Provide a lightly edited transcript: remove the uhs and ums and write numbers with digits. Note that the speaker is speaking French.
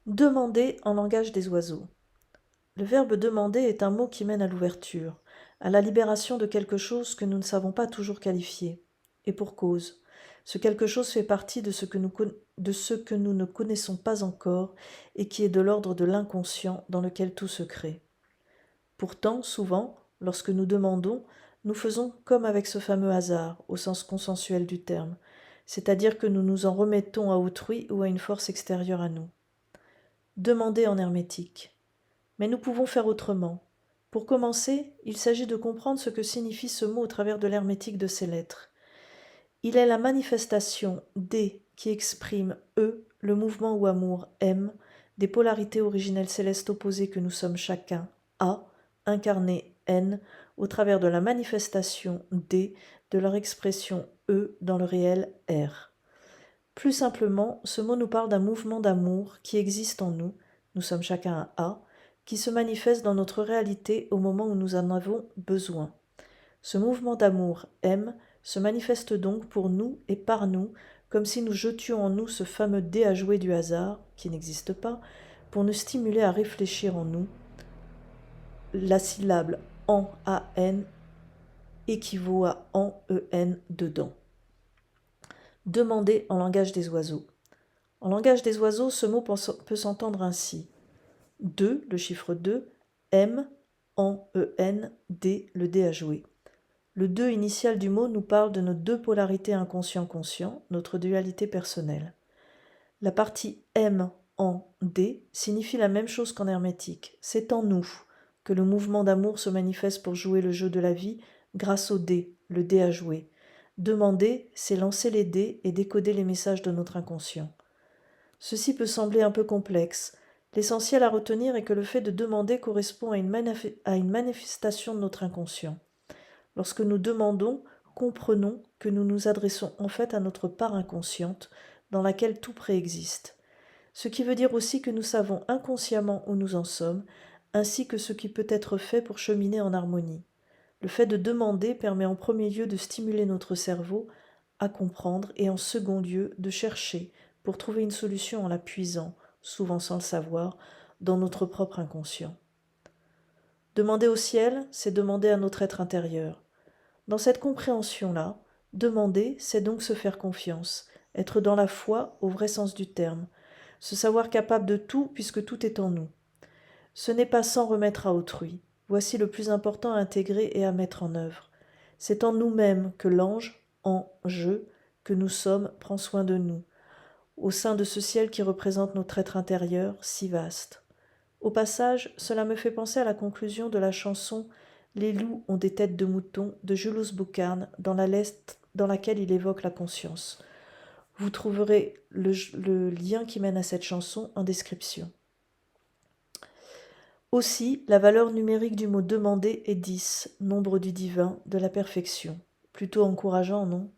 Demander en langage des oiseaux. Le verbe demander est un mot qui mène à l'ouverture, à la libération de quelque chose que nous ne savons pas toujours qualifier. Et pour cause. Ce quelque chose fait partie de ce que nous ne connaissons pas encore et qui est de l'ordre de l'inconscient dans lequel tout se crée. Pourtant, souvent, lorsque nous demandons, nous faisons comme avec ce fameux hasard, au sens consensuel du terme, c'est-à-dire que nous nous en remettons à autrui ou à une force extérieure à nous. Demander en hermétique. Mais nous pouvons faire autrement. Pour commencer, il s'agit de comprendre ce que signifie ce mot au travers de l'hermétique de ces lettres. Il est la manifestation D qui exprime E, le mouvement ou amour M, des polarités originelles célestes opposées que nous sommes chacun, A, incarné N, au travers de la manifestation D, de leur expression E dans le réel R. Plus simplement, ce mot nous parle d'un mouvement d'amour qui existe en nous, nous sommes chacun un A, qui se manifeste dans notre réalité au moment où nous en avons besoin. Ce mouvement d'amour M se manifeste donc pour nous et par nous, comme si nous jetions en nous ce fameux dé à jouer du hasard, qui n'existe pas, pour nous stimuler à réfléchir en nous. La syllabe en AN équivaut à en EN dedans. Demander en langage des oiseaux. En langage des oiseaux, ce mot peut s'entendre ainsi. 2, le chiffre 2, M, en EN, D, le D à jouer. Le 2 initial du mot nous parle de nos deux polarités inconscient-conscient, notre dualité personnelle. La partie M en D signifie la même chose qu'en hermétique. C'est en nous que le mouvement d'amour se manifeste pour jouer le jeu de la vie grâce au D, le D à jouer. Demander, c'est lancer les dés et décoder les messages de notre inconscient. Ceci peut sembler un peu complexe. L'essentiel à retenir est que le fait de demander correspond à une manifestation de notre inconscient. Lorsque nous demandons, comprenons que nous nous adressons en fait à notre part inconsciente, dans laquelle tout préexiste. Ce qui veut dire aussi que nous savons inconsciemment où nous en sommes, ainsi que ce qui peut être fait pour cheminer en harmonie. Le fait de demander permet en premier lieu de stimuler notre cerveau à comprendre et en second lieu de chercher pour trouver une solution en la puisant, souvent sans le savoir, dans notre propre inconscient. Demander au ciel, c'est demander à notre être intérieur. Dans cette compréhension-là, demander, c'est donc se faire confiance, être dans la foi au vrai sens du terme, se savoir capable de tout puisque tout est en nous. Ce n'est pas sans remettre à autrui. Voici le plus important à intégrer et à mettre en œuvre. C'est en nous-mêmes que l'ange, en je, que nous sommes, prend soin de nous, au sein de ce ciel qui représente notre être intérieur, si vaste. Au passage, cela me fait penser à la conclusion de la chanson Les loups ont des têtes de moutons de Julius Buchan, dans laquelle il évoque la conscience. Vous trouverez le lien qui mène à cette chanson en description. Aussi, la valeur numérique du mot demander est 10, nombre du divin, de la perfection. Plutôt encourageant, non ?